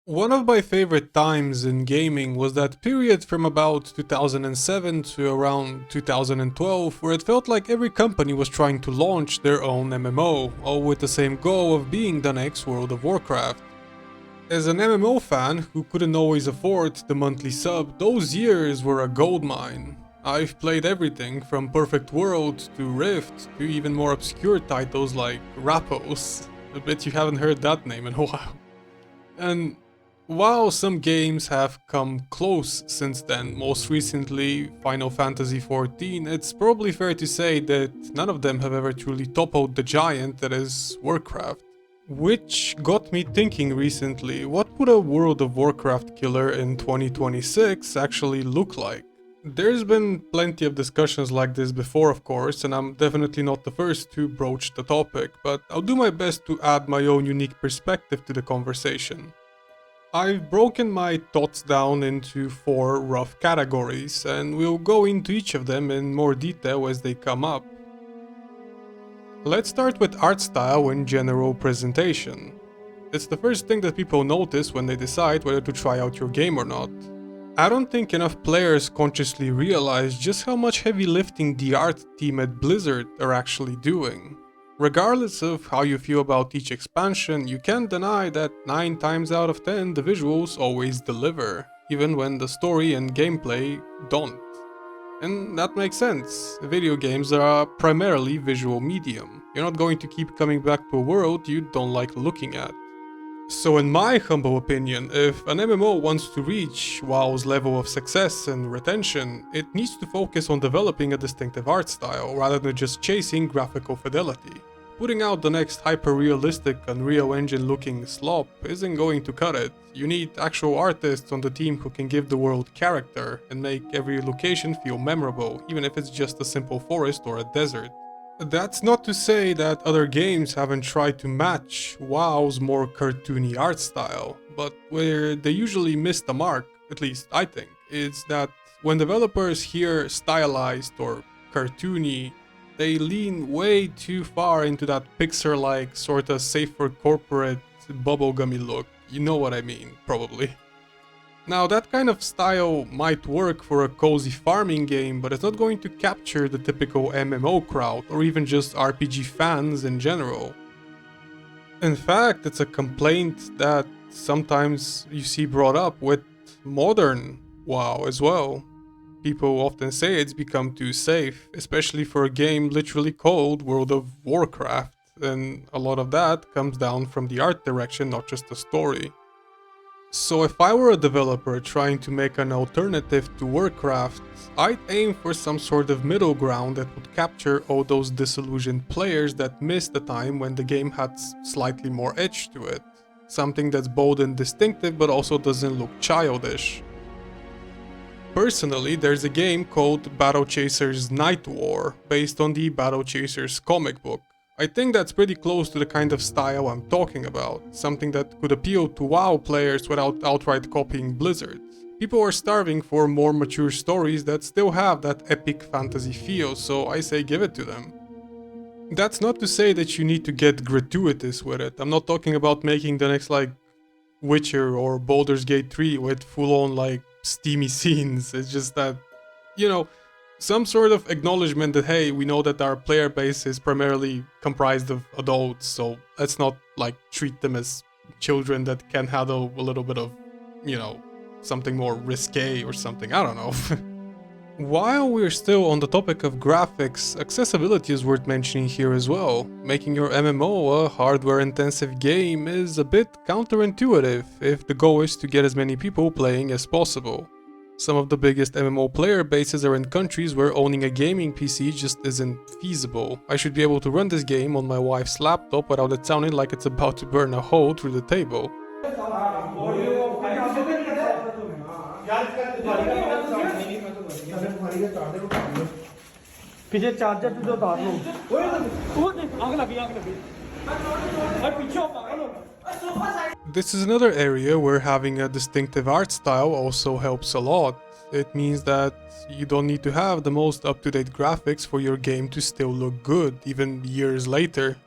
One of my favorite times in gaming was that period from about 2007 to around 2012 where it felt like every company was trying to launch their own MMO, all with the same goal of being the next World of Warcraft. As an MMO fan who couldn't always afford the monthly sub, those years were a goldmine. I've played everything from Perfect World to Rift to even more obscure titles like Rapos. I bet you haven't heard that name in a while. And while some games have come close since then, most recently Final Fantasy XIV, it's probably fair to say that none of them have ever truly toppled the giant that is Warcraft. Which got me thinking recently, what would a World of Warcraft killer in 2026 actually look like? There's been plenty of discussions like this before, of course, and I'm definitely not the first to broach the topic, but I'll do my best to add my own unique perspective to the conversation. I've broken my thoughts down into 4 rough categories, and we'll go into each of them in more detail as they come up. Let's start with art style and general presentation. It's the first thing that people notice when they decide whether to try out your game or not. I don't think enough players consciously realize just how much heavy lifting the art team at Blizzard are actually doing. Regardless of how you feel about each expansion, you can't deny that 9 times out of 10 the visuals always deliver, even when the story and gameplay don't. And that makes sense. Video games are a primarily visual medium. You're not going to keep coming back to a world you don't like looking at. So in my humble opinion, if an MMO wants to reach WoW's level of success and retention, it needs to focus on developing a distinctive art style rather than just chasing graphical fidelity. Putting out the next hyper-realistic Unreal Engine looking slop isn't going to cut it. You need actual artists on the team who can give the world character and make every location feel memorable, even if it's just a simple forest or a desert. That's not to say that other games haven't tried to match WoW's more cartoony art style, but where they usually miss the mark, at least I think, is that when developers hear stylized or cartoony, they lean way too far into that Pixar-like sorta safer corporate bubblegummy look. You know what I mean, probably. Now that kind of style might work for a cozy farming game, but it's not going to capture the typical MMO crowd or even just RPG fans in general. In fact, it's a complaint that sometimes you see brought up with modern WoW as well. People often say it's become too safe, especially for a game literally called World of Warcraft, and a lot of that comes down from the art direction, not just the story. So if I were a developer trying to make an alternative to Warcraft, I'd aim for some sort of middle ground that would capture all those disillusioned players that missed the time when the game had slightly more edge to it. Something that's bold and distinctive but also doesn't look childish. Personally, there's a game called Battle Chasers Nightwar, based on the Battle Chasers comic book. I think that's pretty close to the kind of style I'm talking about, something that could appeal to WoW players without outright copying Blizzard. People are starving for more mature stories that still have that epic fantasy feel, so I say give it to them. That's not to say that you need to get gratuitous with it. I'm not talking about making the next like Witcher or Baldur's Gate 3 with full-on like steamy scenes. It's just that, you know, some sort of acknowledgement that, hey, we know that our player base is primarily comprised of adults, so let's not like treat them as children that can handle a little bit of, you know, something more risque or something, I don't know. While we're still on the topic of graphics, accessibility is worth mentioning here as well. Making your MMO a hardware-intensive game is a bit counterintuitive if the goal is to get as many people playing as possible. Some of the biggest MMO player bases are in countries where owning a gaming PC just isn't feasible. I should be able to run this game on my wife's laptop without it sounding like it's about to burn a hole through the table. This is another area where having a distinctive art style also helps a lot. It means that you don't need to have the most up-to-date graphics for your game to still look good, even years later.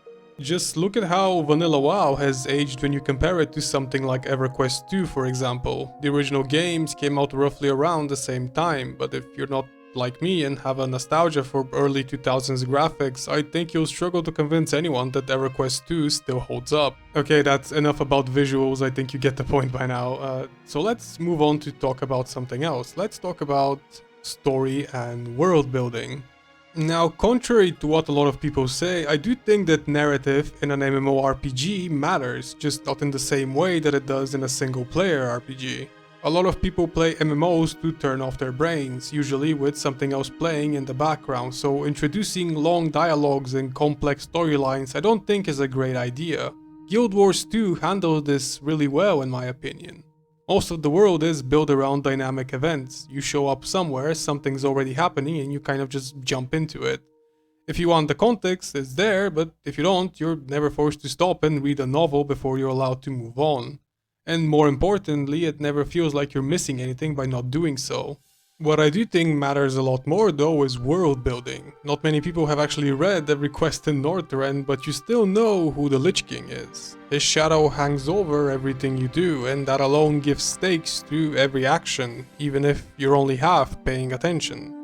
Just look at how vanilla WoW has aged when you compare it to something like EverQuest 2, for example. The original games came out roughly around the same time, but if you're not like me and have a nostalgia for early 2000s graphics, I think you'll struggle to convince anyone that EverQuest 2 still holds up. Okay, that's enough about visuals, I think you get the point by now. So let's move on to talk about something else. Let's talk about story and world building. Now, contrary to what a lot of people say, I do think that narrative in an MMORPG matters, just not in the same way that it does in a single-player RPG. A lot of people play MMOs to turn off their brains, usually with something else playing in the background, so introducing long dialogues and complex storylines I don't think is a great idea. Guild Wars 2 handled this really well in my opinion. Most of the world is built around dynamic events. You show up somewhere, something's already happening, and you kind of just jump into it. If you want the context, it's there, but if you don't, you're never forced to stop and read a novel before you're allowed to move on. And more importantly, it never feels like you're missing anything by not doing so. What I do think matters a lot more though is world building. Not many people have actually read every quest in Northrend, but you still know who the Lich King is. His shadow hangs over everything you do, and that alone gives stakes to every action, even if you're only half paying attention.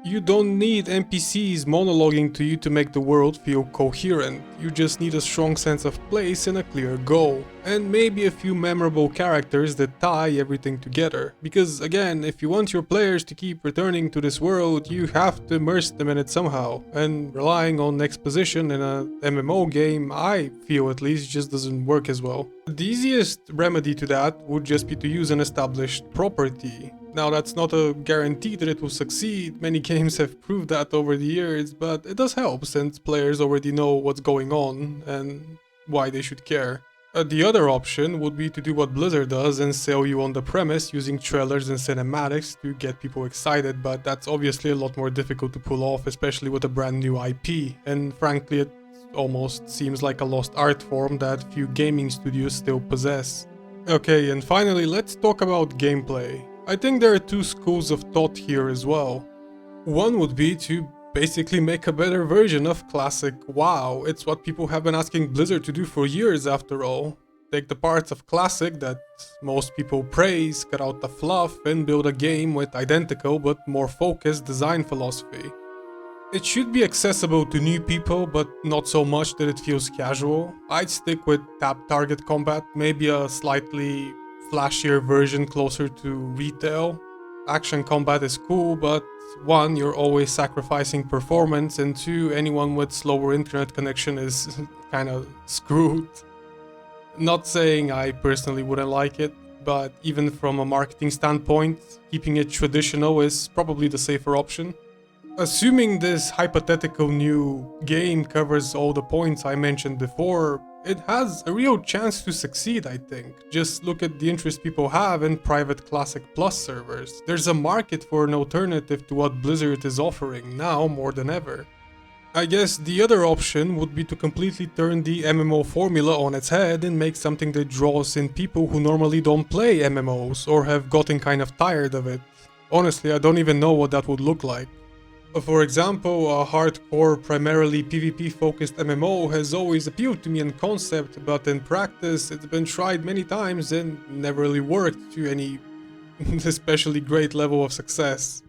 You don't need NPCs monologuing to you to make the world feel coherent, you just need a strong sense of place and a clear goal. And maybe a few memorable characters that tie everything together. Because again, if you want your players to keep returning to this world, you have to immerse them in it somehow. And relying on exposition in a MMO game, I feel at least, just doesn't work as well. The easiest remedy to that would just be to use an established property. Now that's not a guarantee that it will succeed, many games have proved that over the years, but it does help since players already know what's going on and why they should care. The other option would be to do what Blizzard does and sell you on the premise using trailers and cinematics to get people excited, but that's obviously a lot more difficult to pull off, especially with a brand new IP, and frankly it almost seems like a lost art form that few gaming studios still possess. Okay, and finally let's talk about gameplay. I think there are two schools of thought here as well. One would be to basically make a better version of classic WoW. It's what people have been asking Blizzard to do for years after all. Take the parts of classic that most people praise, cut out the fluff, and build a game with identical but more focused design philosophy. It should be accessible to new people, but not so much that it feels casual. I'd stick with tap target combat, maybe a slightly flashier version closer to retail. Action combat is cool, but 1, you're always sacrificing performance, and 2, anyone with slower internet connection is kinda screwed. Not saying I personally wouldn't like it, but even from a marketing standpoint, keeping it traditional is probably the safer option. Assuming this hypothetical new game covers all the points I mentioned before, it has a real chance to succeed, I think. Just look at the interest people have in private Classic Plus servers. There's a market for an alternative to what Blizzard is offering now more than ever. I guess the other option would be to completely turn the MMO formula on its head and make something that draws in people who normally don't play MMOs or have gotten kind of tired of it. Honestly, I don't even know what that would look like. For example, a hardcore, primarily PvP-focused MMO has always appealed to me in concept, but in practice it's been tried many times and never really worked to any especially great level of success.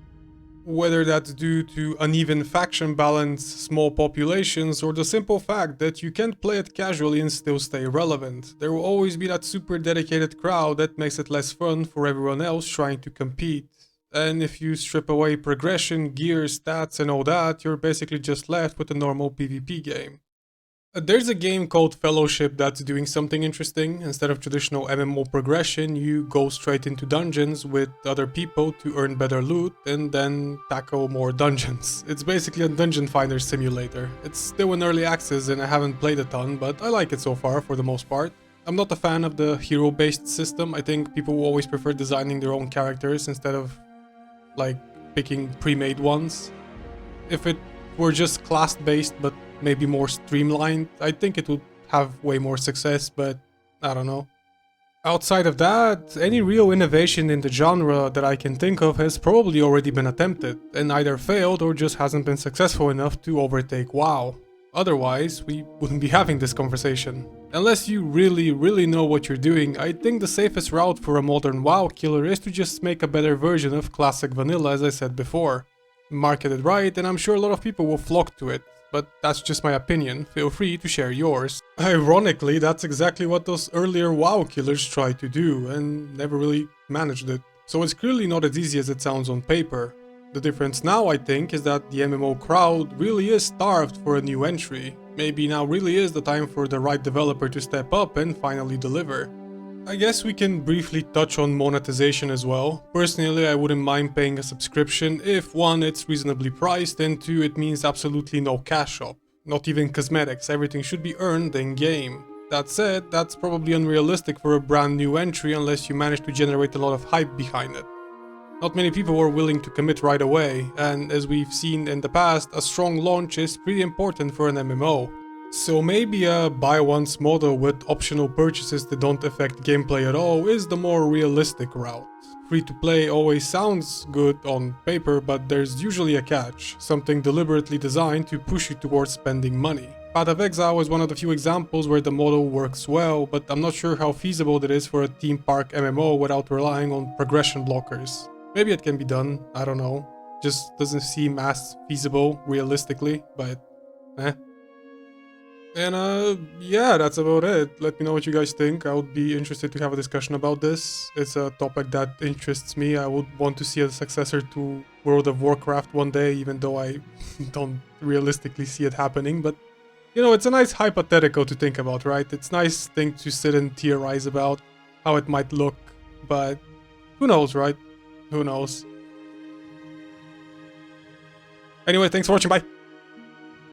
Whether that's due to uneven faction balance, small populations, or the simple fact that you can't play it casually and still stay relevant, there will always be that super dedicated crowd that makes it less fun for everyone else trying to compete. And if you strip away progression, gear, stats and all that, you're basically just left with a normal PvP game. There's a game called Fellowship that's doing something interesting. Instead of traditional MMO progression, you go straight into dungeons with other people to earn better loot and then tackle more dungeons. It's basically a dungeon finder simulator. It's still in early access and I haven't played a ton, but I like it so far for the most part. I'm not a fan of the hero-based system. I think people will always prefer designing their own characters instead of like picking pre-made ones. If it were just class-based but maybe more streamlined, I think it would have way more success, but I don't know. Outside of that, any real innovation in the genre that I can think of has probably already been attempted, and either failed or just hasn't been successful enough to overtake WoW. Otherwise, we wouldn't be having this conversation. Unless you really know what you're doing, I think the safest route for a modern WoW killer is to just make a better version of classic vanilla, as I said before. Market it right, and I'm sure a lot of people will flock to it, but that's just my opinion. Feel free to share yours. Ironically, that's exactly what those earlier WoW killers tried to do, and never really managed it. So it's clearly not as easy as it sounds on paper. The difference now, I think, is that the MMO crowd really is starved for a new entry. Maybe now really is the time for the right developer to step up and finally deliver. I guess we can briefly touch on monetization as well. Personally, I wouldn't mind paying a subscription if 1, it's reasonably priced, and 2, it means absolutely no cash up. Not even cosmetics, everything should be earned in-game. That said, that's probably unrealistic for a brand new entry unless you manage to generate a lot of hype behind it. Not many people are willing to commit right away, and as we've seen in the past, a strong launch is pretty important for an MMO. So maybe a buy once model with optional purchases that don't affect gameplay at all is the more realistic route. Free to play always sounds good on paper, but there's usually a catch, something deliberately designed to push you towards spending money. Path of Exile is one of the few examples where the model works well, but I'm not sure how feasible it is for a theme park MMO without relying on progression blockers. Maybe it can be done, I don't know. Just doesn't seem as feasible realistically, but And yeah, that's about it. Let me know what you guys think. I would be interested to have a discussion about this. It's a topic that interests me. I would want to see a successor to World of Warcraft one day, even though I don't realistically see it happening. But, you know, it's a nice hypothetical to think about, right? It's a nice thing to sit and theorize about how it might look. But who knows, right? Who knows? Anyway, thanks for watching. Bye.